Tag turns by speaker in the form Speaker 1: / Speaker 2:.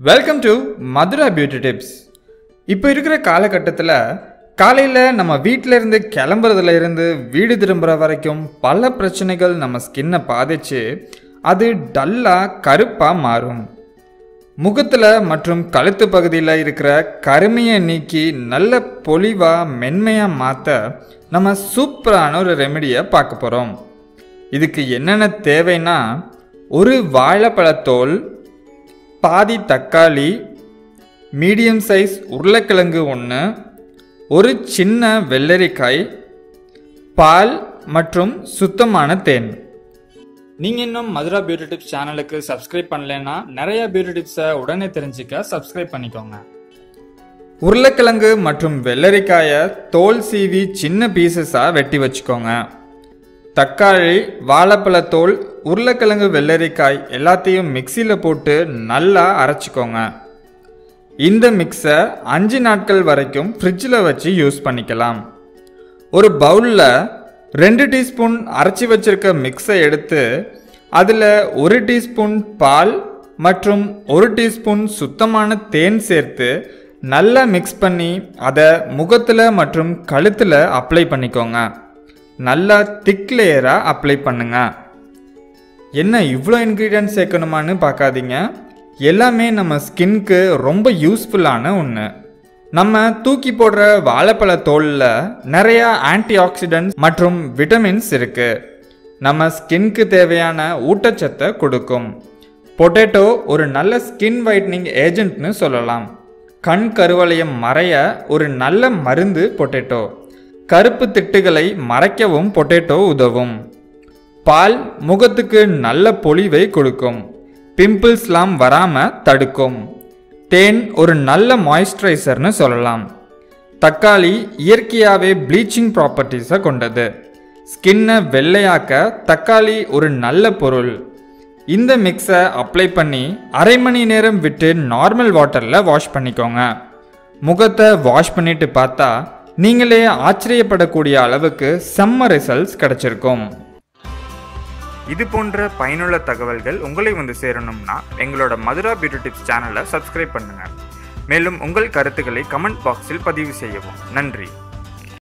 Speaker 1: Welcome to Madhura beauty tips. இப்போ இருக்கிற காலகட்டத்தில் காலையில் நம்ம வீட்டில் இருந்து கிளம்புறதுல இருந்து வீடு திரும்புகிற வரைக்கும் பல பிரச்சனைகள் நம்ம ஸ்கின்னை பாதிச்சு அது டல்லாக கருப்பாக மாறும். முகத்தில் மற்றும் கழுத்து பகுதியில் இருக்கிற கருமையை நீக்கி நல்ல பொலிவாக மென்மையாக மாற்ற நம்ம சூப்பரான ஒரு ரெமெடியை பார்க்க போகிறோம். இதுக்கு என்னென்ன தேவைன்னா, ஒரு வாழைப்பழத்தோல், பாதி தக்காளி, மீடியம் சைஸ் உருளைக்கிழங்கு 1, ஒரு சின்ன வெள்ளரிக்காய், பால் மற்றும் சுத்தமான தேன். நீங்கள் இன்னும் மதுரா பியூட்டி டிப்ஸ் சேனலுக்கு சப்ஸ்கிரைப் பண்ணலைன்னா நிறைய பியூட்டி டிப்ஸை உடனே தெரிஞ்சுக்க சப்ஸ்கிரைப் பண்ணிக்கோங்க. உருளைக்கிழங்கு மற்றும் வெள்ளரிக்காயை தோல் சீவி சின்ன பீசஸாக வெட்டி வச்சுக்கோங்க. தக்காளி, வாழைப்பழத்தோல், உருளைக்கிழங்கு, வெள்ளரிக்காய் எல்லாத்தையும் மிக்சியில் போட்டு நல்லா அரைச்சிக்கோங்க. இந்த மிக்ஸை 5 நாட்கள் வரைக்கும் ஃப்ரிட்ஜில் வச்சு யூஸ் பண்ணிக்கலாம். ஒரு பவுலில் 2 டீஸ்பூன் அரைச்சி வச்சிருக்க மிக்ஸை எடுத்து அதில் 1 டீஸ்பூன் பால் மற்றும் 1 டீஸ்பூன் சுத்தமான தேன் சேர்த்து நல்லா மிக்ஸ் பண்ணி அதை முகத்தில் மற்றும் கழுத்தில் அப்ளை பண்ணிக்கோங்க. நல்லா திக் லேயராக அப்ளை பண்ணுங்க. என்ன இவ்வளோ இன்க்ரீடியன்ட் சேர்க்கணுமான்னு பார்க்காதீங்க, எல்லாமே நம்ம ஸ்கின்க்கு ரொம்ப யூஸ்ஃபுல்லான ஒன்று. நம்ம தூக்கி போடுற வாழைப்பழ தோலில் நிறையா ஆன்டி ஆக்சிடென்ட்ஸ் மற்றும் விட்டமின்ஸ் இருக்குது. நம்ம ஸ்கின்க்கு தேவையான ஊட்டச்சத்தை கொடுக்கும். பொட்டேட்டோ ஒரு நல்ல ஸ்கின் ஒயிட்னிங் ஏஜென்ட்னு சொல்லலாம். கண் கருவளையம் மறைய ஒரு நல்ல மருந்து பொட்டேட்டோ. கருப்பு திட்டுகளை மறைக்கவும் பொட்டேட்டோ உதவும். பால் முகத்துக்கு நல்ல பொலிவை கொடுக்கும், பிம்பிள்ஸ்லாம் வராமல் தடுக்கும். தேன் ஒரு நல்ல மாய்ஸ்சரைசர்னு சொல்லலாம். தக்காளி இயற்கையாகவே ப்ளீச்சிங் ப்ராப்பர்ட்டிஸை கொண்டது. ஸ்கின்னை வெள்ளையாக்க தக்காளி ஒரு நல்ல பொருள். இந்த மிக்ஸை அப்ளை பண்ணி அரை மணி நேரம் விட்டு நார்மல் வாட்டரில் வாஷ் பண்ணிக்கோங்க. முகத்தை வாஷ் பண்ணிட்டு பார்த்தா நீங்களே ஆச்சரியப்படக்கூடிய அளவுக்கு செம்ம ரிசல்ட்ஸ் கிடைச்சிருக்கும். இது போன்ற பயனுள்ள தகவல்கள் உங்களை வந்து சேரணும்னா எங்களோட மதுரா பியூட்டி டிப்ஸ் சேனலை சப்ஸ்கிரைப் பண்ணுங்கள். மேலும் உங்கள் கருத்துக்களை கமெண்ட் பாக்ஸில் பதிவு செய்யவும். நன்றி.